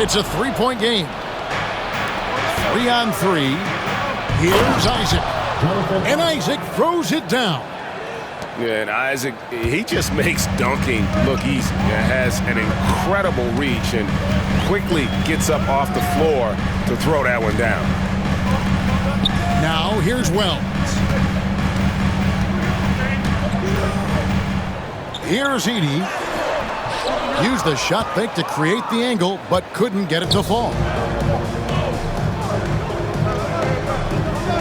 It's a three-point game. 3-on-3. Here's Isaac. And Isaac throws it down. Yeah, and Isaac, he just makes dunking look easy. He has an incredible reach and quickly gets up off the floor to throw that one down. Now here's Wells. Here's Edey. Used the shot fake to create the angle, but couldn't get it to fall.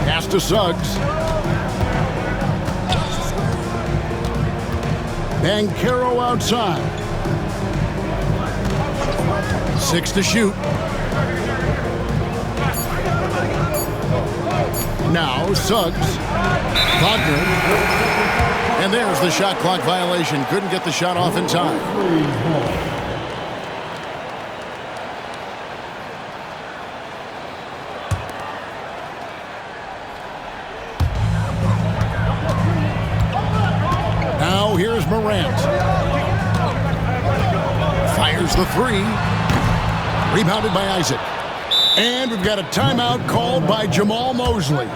Pass to Suggs. Banchero outside. 6 to shoot. Now Suggs. Wagner. And there's the shot clock violation. Couldn't get the shot off in time. Now here's Morant. Fires the three. Rebounded by Isaac. And we've got a timeout called by Jamal Mosley.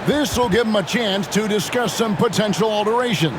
This will give him a chance to discuss some potential alterations.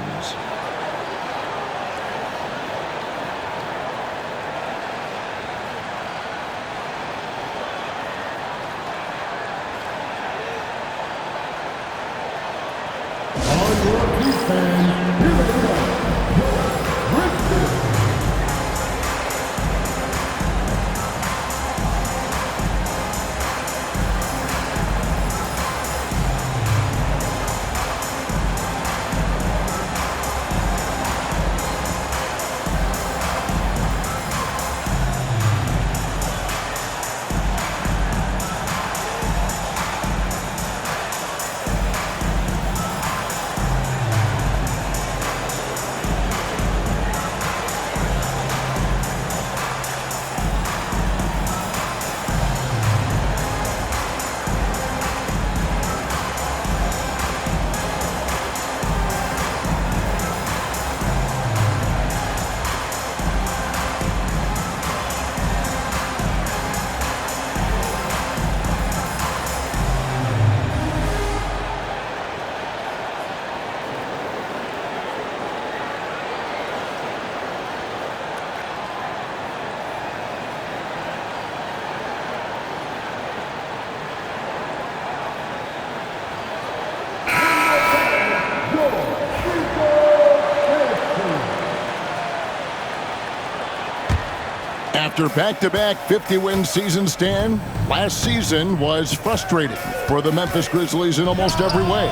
After back-to-back 50-win seasons, Stan, last season was frustrating for the Memphis Grizzlies in almost every way.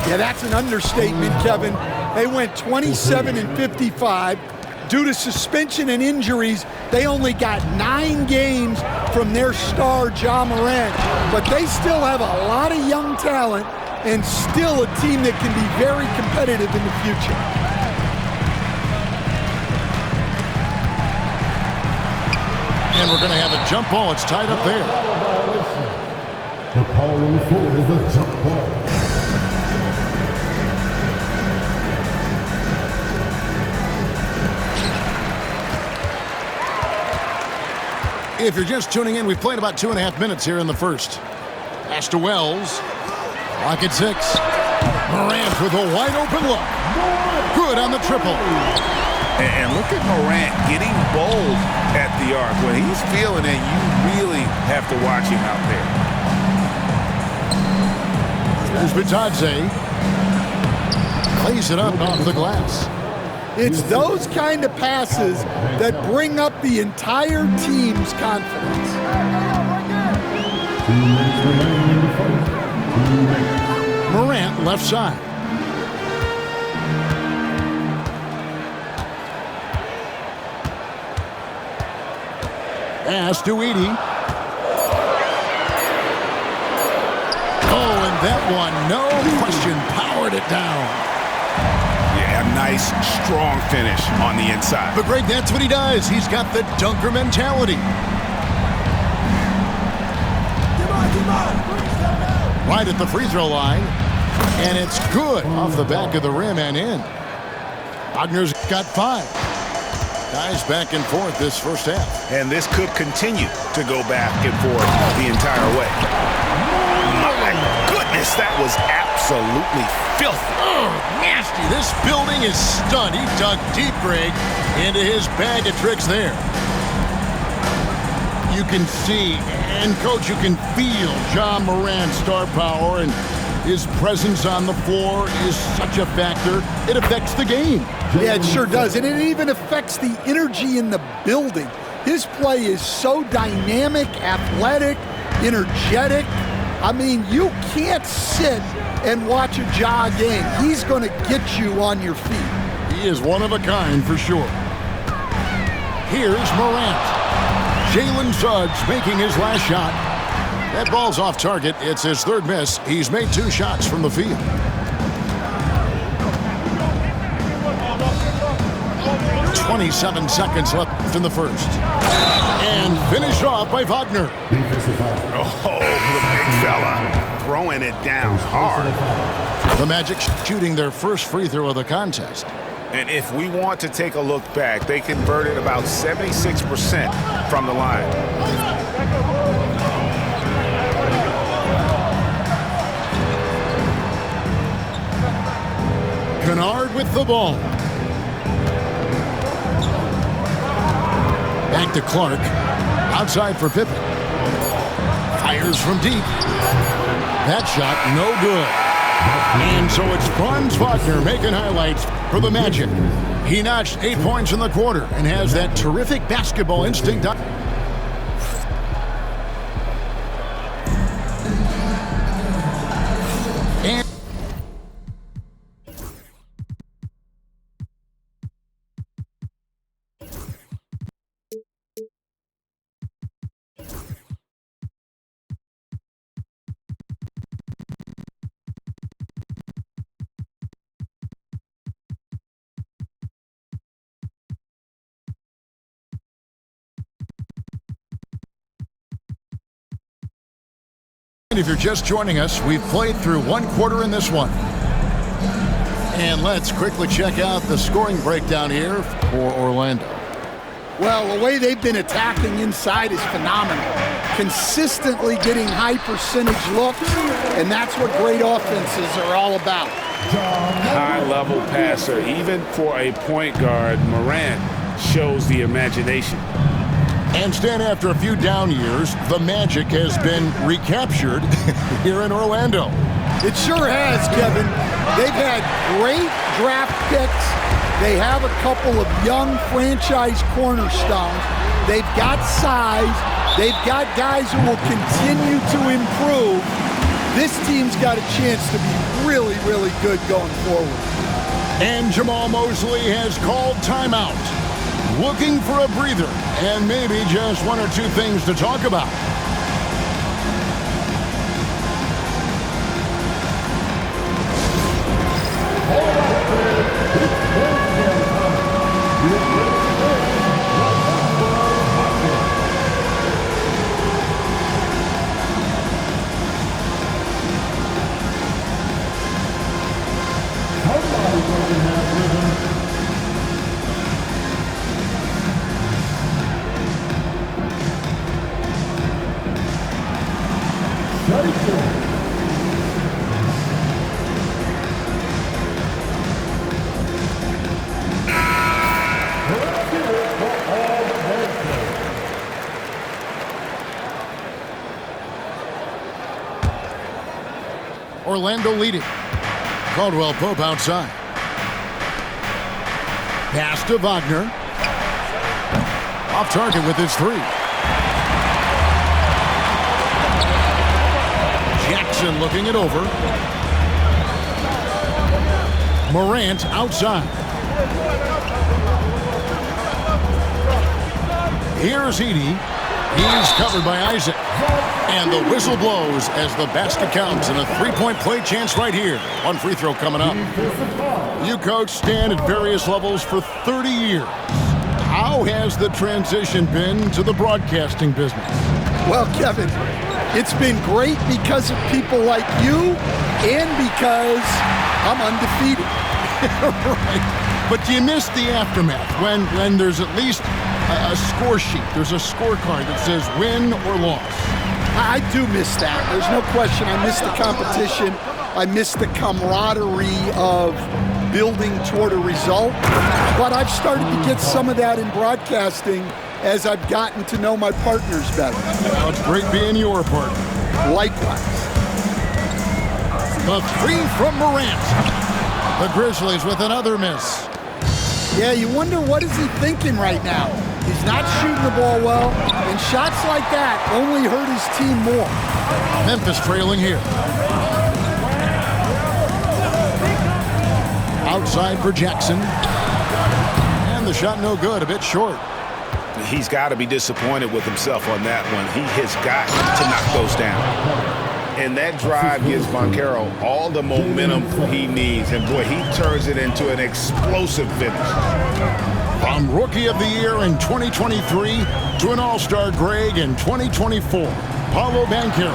Yeah, that's an understatement, Kevin. They went 27-55. Due to suspension and injuries, they only got 9 games from their star, Ja Morant. But they still have a lot of young talent and still a team that can be very competitive in the future. And we're going to have a jump ball. It's tied up there. The call on the floor is a jump ball. If you're just tuning in, we've played about 2.5 minutes here in the first. Pass to Wells. Clock at 6. Morant with a wide open look. Good on the triple. And look at Morant getting bold at the arc. When he's feeling it, you really have to watch him out there. Here's Bitadze. Plays it up off the glass. It's those kind of passes that bring up the entire team's confidence. Morant left side. Pass to Edey. Oh, and that one, no question, powered it down. Yeah, nice, strong finish on the inside. But Greg, that's what he does. He's got the dunker mentality. Right at the free throw line. And it's good off the back of the rim and in. Wagner's got 5. Guys back and forth this first half. And this could continue to go back and forth the entire way. My goodness, that was absolutely filthy. Oh, nasty. This building is stunned. He dug deep, Greg, into his bag of tricks there. You can see, and Coach, you can feel John Morant's star power, and his presence on the floor is such a factor. It affects the game. Yeah, it sure does. And it even affects the energy in the building. His play is so dynamic, athletic, energetic. I mean, you can't sit and watch a Ja game. He's going to get you on your feet. He is one of a kind for sure. Here's Morant. Jalen Suggs making his last shot. That ball's off target. It's his third miss. He's made 2 shots from the field. .27 seconds left in the first. And finished off by Wagner. Oh, the big fella throwing it down hard. The Magic shooting their first free throw of the contest. And if we want to take a look back, they converted about 76% from the line. Kennard with the ball. Back to Clark. Outside for Pippen. Fires from deep. That shot no good. And so it's Franz Wagner making highlights for the Magic. He notched 8 points in the quarter and has that terrific basketball instinct. And if you're just joining us, we've played through 1 quarter in this one. And let's quickly check out the scoring breakdown here for Orlando. Well, the way they've been attacking inside is phenomenal. Consistently getting high percentage looks, and that's what great offenses are all about. High-level passer. Even for a point guard, Morant shows the imagination. And Stan, after a few down years, the Magic has been recaptured here in Orlando. It sure has, Kevin. They've had great draft picks. They have a couple of young franchise cornerstones. They've got size. They've got guys who will continue to improve. This team's got a chance to be really, really good going forward. And Jamal Mosley has called timeout. Looking for a breather and maybe just 1 or 2 things to talk about. Orlando leading. Caldwell Pope outside. Pass to Wagner. Off target with his 3. Jackson looking it over. Morant outside. Here's Edey. He's covered by Isaac. And the whistle blows as the basket counts and a 3-point play chance right here. 1 free throw coming up. You coach Stan at various levels for 30 years. How has the transition been to the broadcasting business? Well, Kevin, it's been great because of people like you and because I'm undefeated. Right. But you miss the aftermath when there's at least a score sheet. There's a scorecard that says win or loss. I do miss that. There's no question. I miss the competition. I miss the camaraderie of building toward a result. But I've started to get some of that in broadcasting as I've gotten to know my partners better. Well, it's great being your partner. Likewise. The three from Morant. The Grizzlies with another miss. Yeah, you wonder what is he thinking right now. He's not shooting the ball well, and shots like that only hurt his team more. Memphis trailing here. Outside for Jackson. And the shot no good, a bit short. He's got to be disappointed with himself on that one. He has got to knock those down. And that drive gives Banchero all the momentum he needs. And, boy, he turns it into an explosive finish. From Rookie of the Year in 2023 to an All-Star Greg in 2024, Paolo Banchero.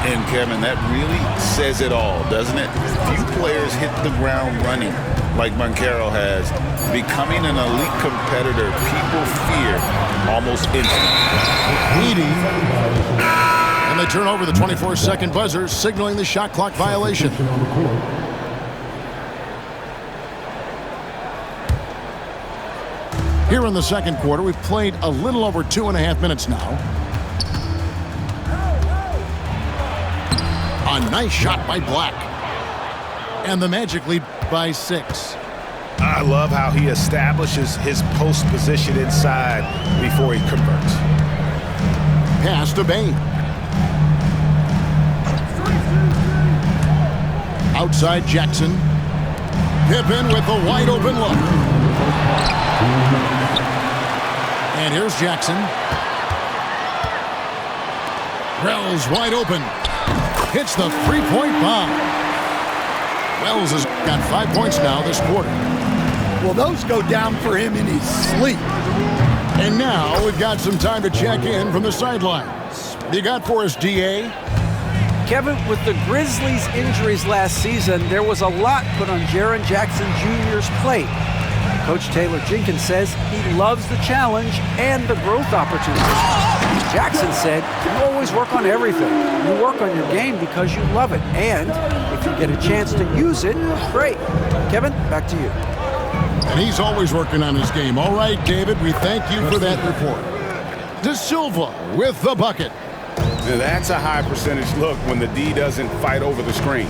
And, Kevin, that really says it all, doesn't it? Few players hit the ground running like Banchero has. Becoming an elite competitor, people fear almost instantly. And they turn over the 24-second buzzer, signaling the shot clock violation. Here in the second quarter, we've played a little over 2.5 minutes now. A nice shot by Black. And the Magic lead by 6. I love how he establishes his post position inside before he converts. Pass to Bane. Outside Jackson. Pippen with the wide open look. And here's Jackson. Wells wide open. Hits the three-point bomb. Wells has got 5 points now this quarter. Well, those go down for him in his sleep. And now we've got some time to check in from the sidelines. You got for us, DA? Kevin, with the Grizzlies' injuries last season, there was a lot put on Jaren Jackson Jr.'s plate. Coach Taylor Jenkins says he loves the challenge and the growth opportunities. Jackson said, you always work on everything. You work on your game because you love it. And if you get a chance to use it, great. Kevin, back to you. And he's always working on his game. All right, David, we thank you for that report. De Silva with the bucket. Now that's a high percentage look when the D doesn't fight over the screen.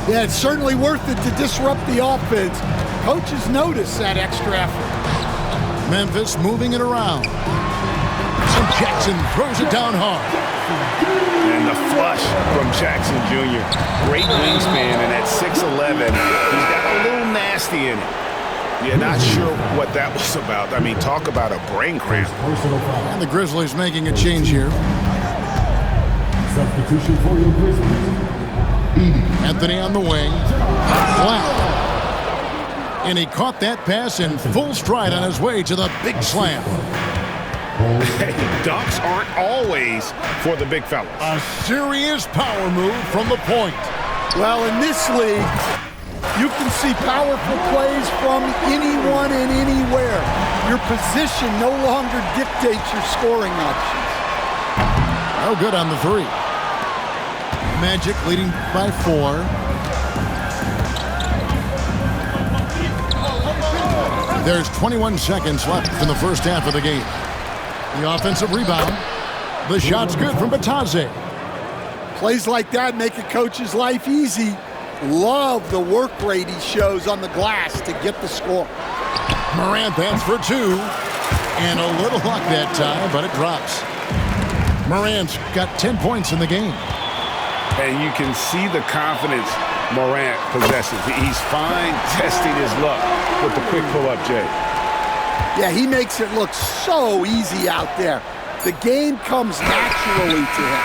Yeah, it's certainly worth it to disrupt the offense. Coaches notice that extra effort. Memphis moving it around. And Jackson throws it down hard. And the flush from Jackson Jr. Great wingspan, and at 6'11", he's got a little nasty in it. You're not sure what that was about. I mean, talk about a brain cramp. And the Grizzlies making a change here. Substitution for your Grizzlies. Anthony on the wing. Black. And he caught that pass in full stride on his way to the big slam. Dunks aren't always for the big fellas. A serious power move from the point. Well, in this league, you can see powerful plays from anyone and anywhere. Your position no longer dictates your scoring options. No good on the three. Magic leading by 4. There's 21 seconds left in the first half of the game. The offensive rebound. The shot's good from Batadze. Plays like that make a coach's life easy. Love the work rate he shows on the glass to get the score. Morant bends for 2. And a little luck that time, but it drops. Morant's got 10 points in the game. And you can see the confidence Morant possesses. He's fine testing his luck with the quick pull-up, Jay. Yeah, he makes it look so easy out there. The game comes naturally to him.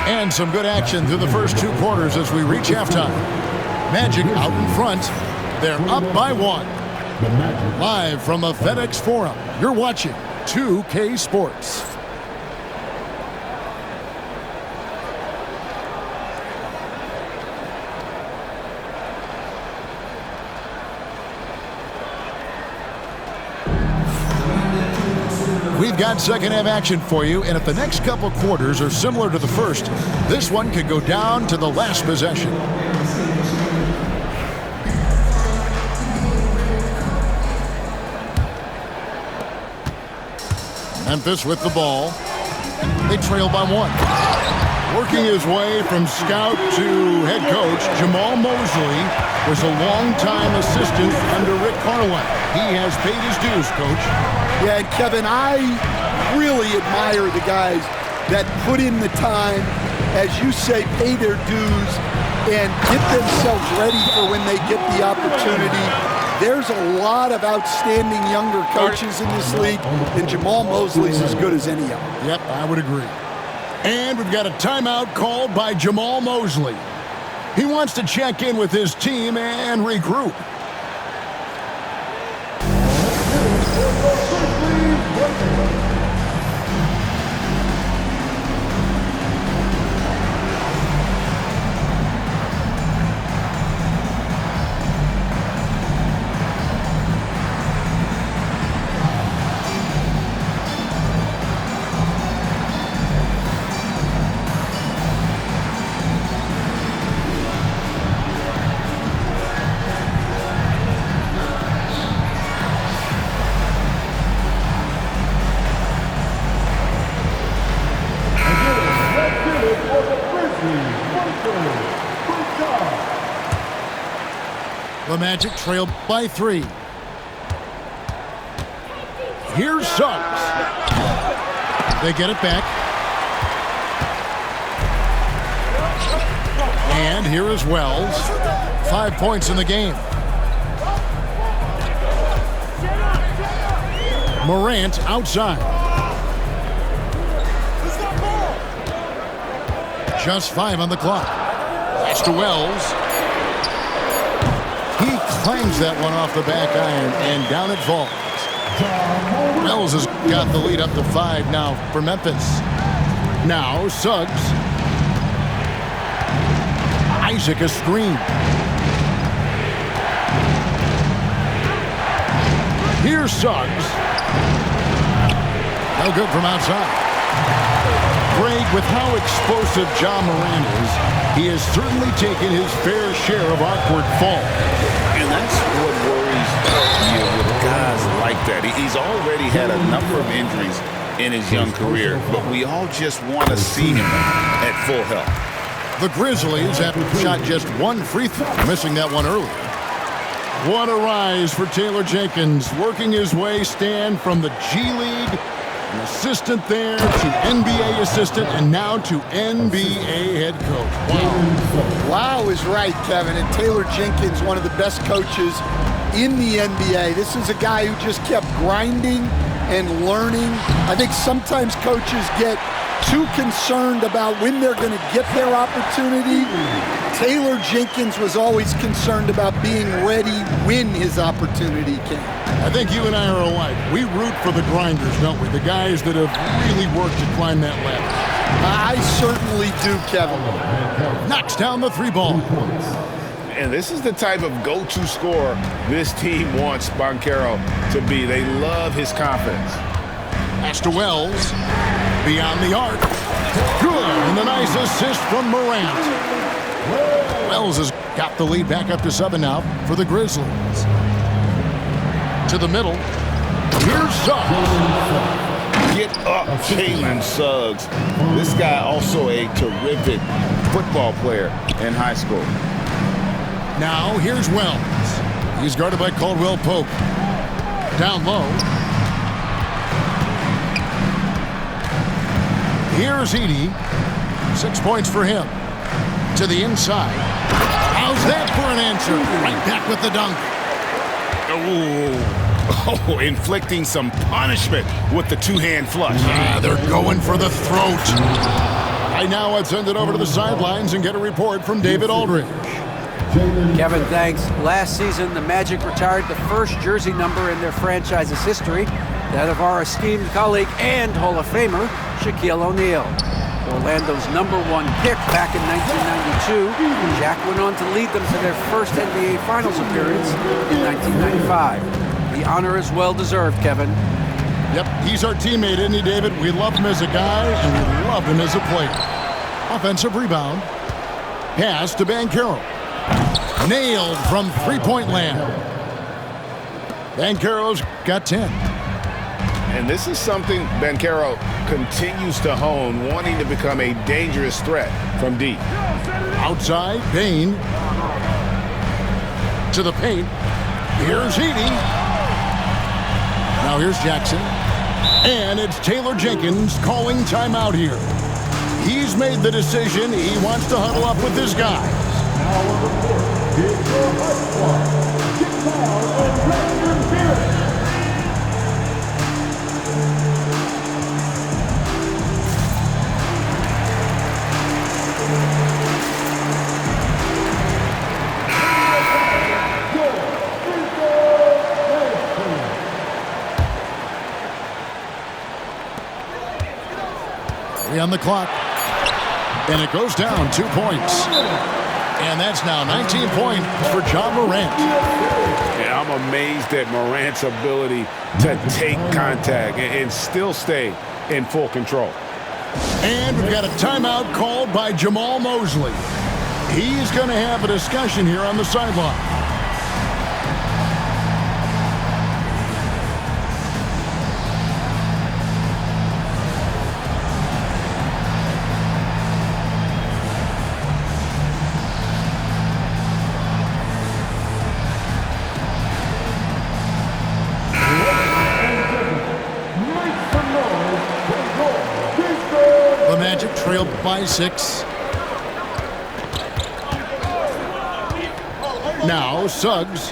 And some good action through the first 2 quarters as we reach halftime. Magic out in front. They're up by 1. Live from the FedEx Forum, you're watching 2K Sports. We've got second half action for you, and if the next couple quarters are similar to the first, this one could go down to the last possession. Memphis with the ball. They trail by 1. Working his way from scout to head coach, Jamal Mosley was a longtime assistant under Rick Carlisle. He has paid his dues, Coach. Yeah, and Kevin, I really admire the guys that put in the time, as you say, pay their dues, and get themselves ready for when they get the opportunity. There's a lot of outstanding younger coaches in this league, and Jamal Mosley's as good as any of them. Yep, I would agree. And we've got a timeout called by Jamal Mosley. He wants to check in with his team and regroup. The Magic trail by 3. Here's Suggs. They get it back. And here is Wells. 5 points in the game. Morant outside. Just 5 on the clock. Pass to Wells. He claims that one off the back iron, and down it falls. Wells has got the lead up to 5 now for Memphis. Now Suggs. Isaac a screen. Here's Suggs. No good from outside. Greg, with how explosive Ja Morant is, he has certainly taken his fair share of awkward falls. And that's what worries you with guys like that. He's already had a number of injuries in his young career, but we all just want to see him at full health. The Grizzlies have shot just 1 free throw, missing that one earlier. What a rise for Taylor Jenkins, working his way stand from the G League, an assistant there, to NBA assistant, and now to NBA head coach. Wow. Wow is right, Kevin. And Taylor Jenkins, one of the best coaches in the NBA. This is a guy who just kept grinding and learning. I think sometimes coaches get too concerned about when they're going to get their opportunity. Taylor Jenkins was always concerned about being ready when his opportunity came. I think you and I are alike. We root for the grinders, don't we? The guys that have really worked to climb that ladder. I certainly do, Kevin. Knocks down the 3-ball. And this is the type of go-to scorer this team wants Banchero to be. They love his confidence. Pass to Wells. Beyond the arc. Good. And the nice assist from Morant. Wells has got the lead back up to 7 now for the Grizzlies. To the middle. Here's Suggs. Get up, Jalen Suggs. This guy also a terrific football player in high school. Now here's Wells. He's guarded by Caldwell Pope. Down low. Here's Edey. 6 points for him. To the inside. How's that for an answer? Right back with the dunk. Oh, inflicting some punishment with the 2-hand flush. They're going for the throat. Right now, let's send it over to the sidelines and get a report from David Aldridge. Kevin, thanks. Last season, the Magic retired the first jersey number in their franchise's history, that of our esteemed colleague and Hall of Famer, Shaquille O'Neal. Orlando's #1 pick back in 1992, Jack went on to lead them to their first NBA Finals appearance in 1995. The honor is well deserved, Kevin. Yep, he's our teammate, isn't he, David? We love him as a guy, and we love him as a player. Offensive rebound. Pass to Banchero. Nailed from three-point land. Banchero's got 10. And this is something Banchero continues to hone, wanting to become a dangerous threat from deep. Outside, Bain. To the paint. Here's Edey. Now here's Jackson. And it's Taylor Jenkins calling timeout here. He's made the decision. He wants to huddle up with his guys. On the clock, and it goes down 2 points, and that's now 19 points for Ja Morant. Yeah, I'm amazed at Morant's ability to take contact and still stay in full control. And we've got a timeout called by Jamal Mosley. He's going to have a discussion here on the sideline. Trailed by 6. Now Suggs.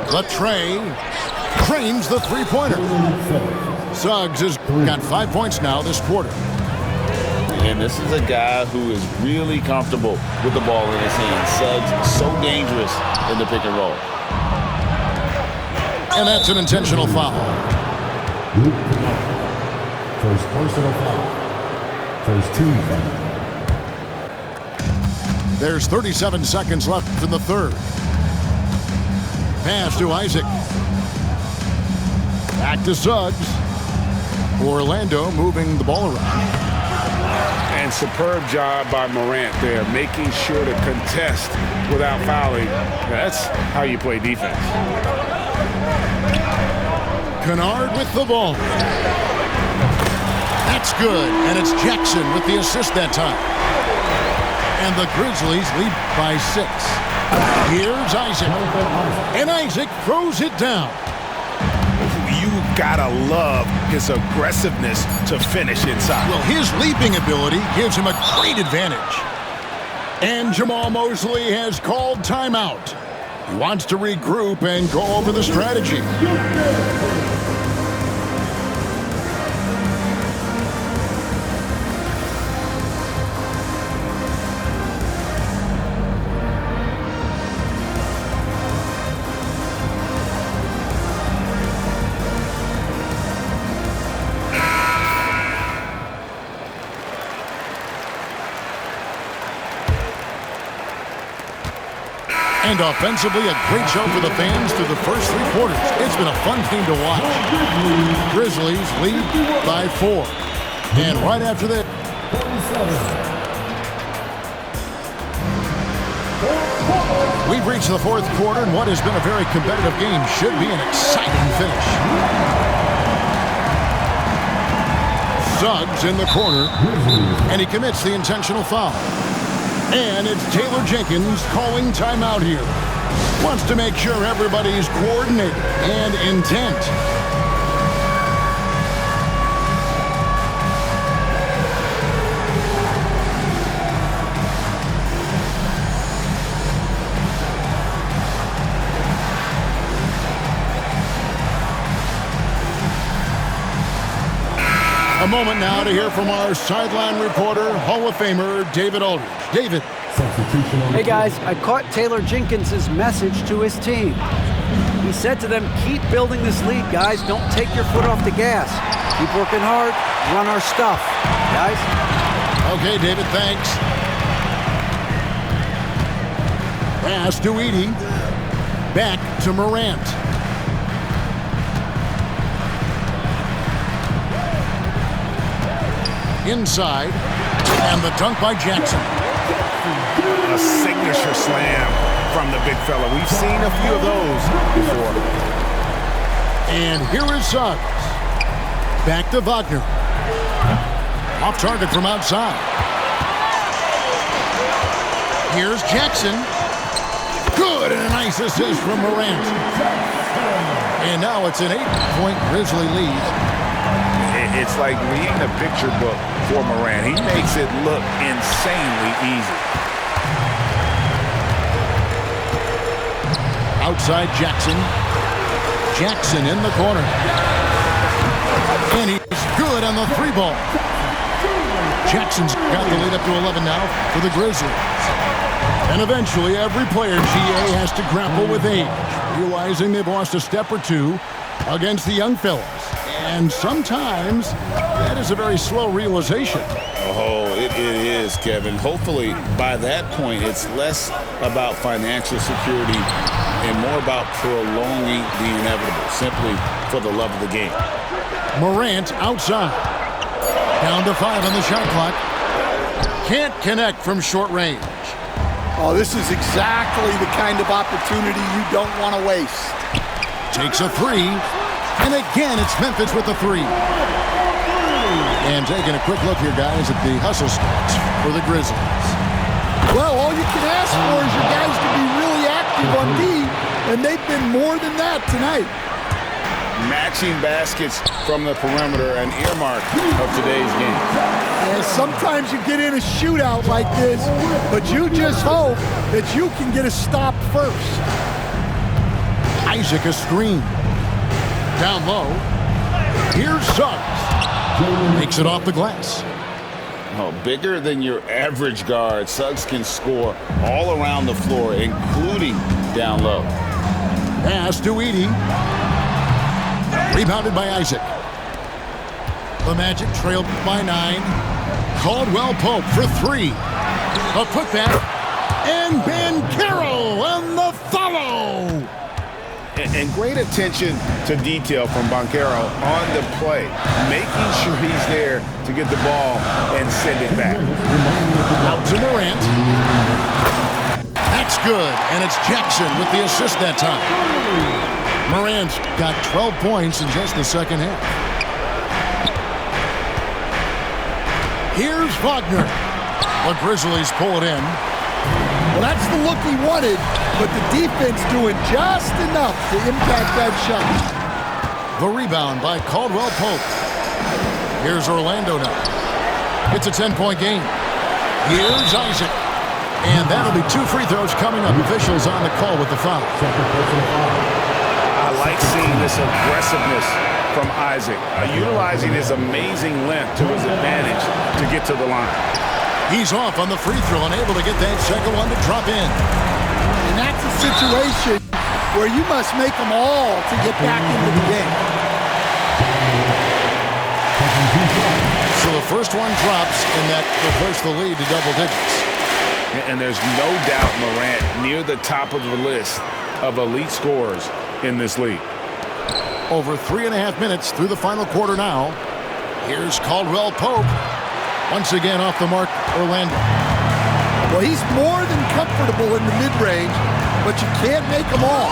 Latre cranes the three-pointer. Suggs has got 5 points now this quarter. And this is a guy who is really comfortable with the ball in his hands. Suggs so dangerous in the pick and roll. And that's an intentional foul. First personal foul. First team foul. There's 37 seconds left in the third. Pass to Isaac. Back to Suggs. Orlando moving the ball around. And superb job by Morant there, making sure to contest without fouling. That's how you play defense. Kennard with the ball. That's good, and it's Jackson with the assist that time. And the Grizzlies lead by 6. Here's Isaac. And Isaac throws it down. You gotta love his aggressiveness to finish inside. Well, his leaping ability gives him a great advantage. And Jamal Mosley has called timeout. He wants to regroup and go over the strategy. And offensively, a great show for the fans through the first 3 quarters. It's been a fun game to watch. Grizzlies lead by 4. And right after that, we've reached the 4th quarter, and what has been a very competitive game should be an exciting finish. Suggs in the corner, and he commits the intentional foul. And it's Taylor Jenkins calling timeout here. Wants to make sure everybody's coordinated and intent. A moment now to hear from our sideline reporter, Hall of Famer David Aldridge. David. Hey guys, I caught Taylor Jenkins' message to his team. He said to them, keep building this lead, guys. Don't take your foot off the gas. Keep working hard, run our stuff, guys. Okay, David, thanks. Pass to Edey. Back to Morant. Inside. And the dunk by Jackson. A signature slam from the big fella. We've seen a few of those before. And here is Suggs. Back to Wagner. Off target from outside. Here's Jackson. Good, and a nice assist from Morant. And now it's an 8-point Grizzly lead. It's like reading a picture book for Morant. He makes it look insanely easy. Outside Jackson. Jackson in the corner. And he's good on the three ball. Jackson's got the lead up to 11 now for the Grizzlies. And eventually every player GA has to grapple with age, realizing they've lost a step or two against the young fellas. And sometimes that is a very slow realization. Oh, it is, Kevin. Hopefully by that point it's less about financial security and more about prolonging the inevitable, simply for the love of the game. Morant outside. Down to 5 on the shot clock. Can't connect from short range. Oh, this is exactly the kind of opportunity you don't want to waste. Takes a three. And again, it's Memphis with the three. And taking a quick look here, guys, at the hustle stats for the Grizzlies. Well, all you can ask for is your guys to be really active on D, and they've been more than that tonight. Matching baskets from the perimeter, an earmark of today's game. And sometimes you get in a shootout like this, but you just hope that you can get a stop first. Isaac a screen. Down low. Here's Suggs. Makes it off the glass. Oh, bigger than your average guard, Suggs can score all around the floor, including down low. Pass to Edey. Rebounded by Isaac. The Magic trailed by 9. Caldwell Pope for 3. A putback. And Banchero on the follow. And great attention to detail from Banchero on the play, making sure he's there to get the ball and send it back. Out to Morant. That's good, and it's Jackson with the assist that time. Morant's got 12 points in just the second half. Here's Wagner. The Grizzlies pull it in. Well, that's the look he wanted, but the defense doing just enough to impact that shot. The rebound by Caldwell Pope. Here's Orlando now. It's a 10-point game. Here's Isaac. And that'll be 2 free throws coming up. Officials on the call with the foul. I like seeing this aggressiveness from Isaac, utilizing his amazing length to his advantage to get to the line. He's off on the free throw and able to get that second one to drop in. And that's a situation where you must make them all to get back into the game. So the first one drops, and that will push the lead to double digits. And there's no doubt Morant near the top of the list of elite scorers in this league. Over 3.5 minutes through the final quarter now. Here's Caldwell Pope. Once again off the mark, Orlando. Well, he's more than comfortable in the mid-range, but you can't make them all.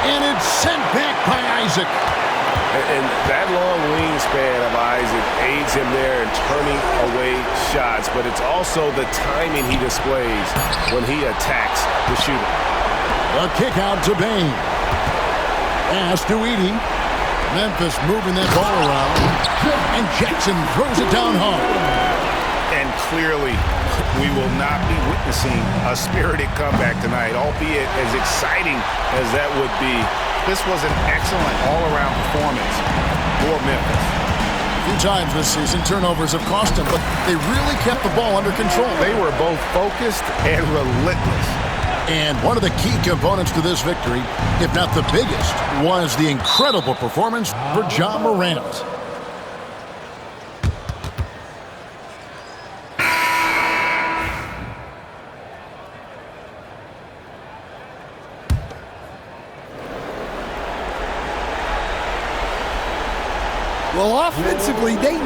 And it's sent back by Isaac. And that long wingspan of Isaac aids him there in turning away shots, but it's also the timing he displays when he attacks the shooter. A kick out to Bane. Pass to Edey. Memphis moving that ball around. And Jackson throws it down hard. And clearly, we will not be witnessing a spirited comeback tonight, albeit as exciting as that would be. This was an excellent all-around performance for Memphis. A few times this season, turnovers have cost them, but they really kept the ball under control. They were both focused and relentless. And one of the key components to this victory, if not the biggest, was the incredible performance for Ja Morant. Well, offensively, they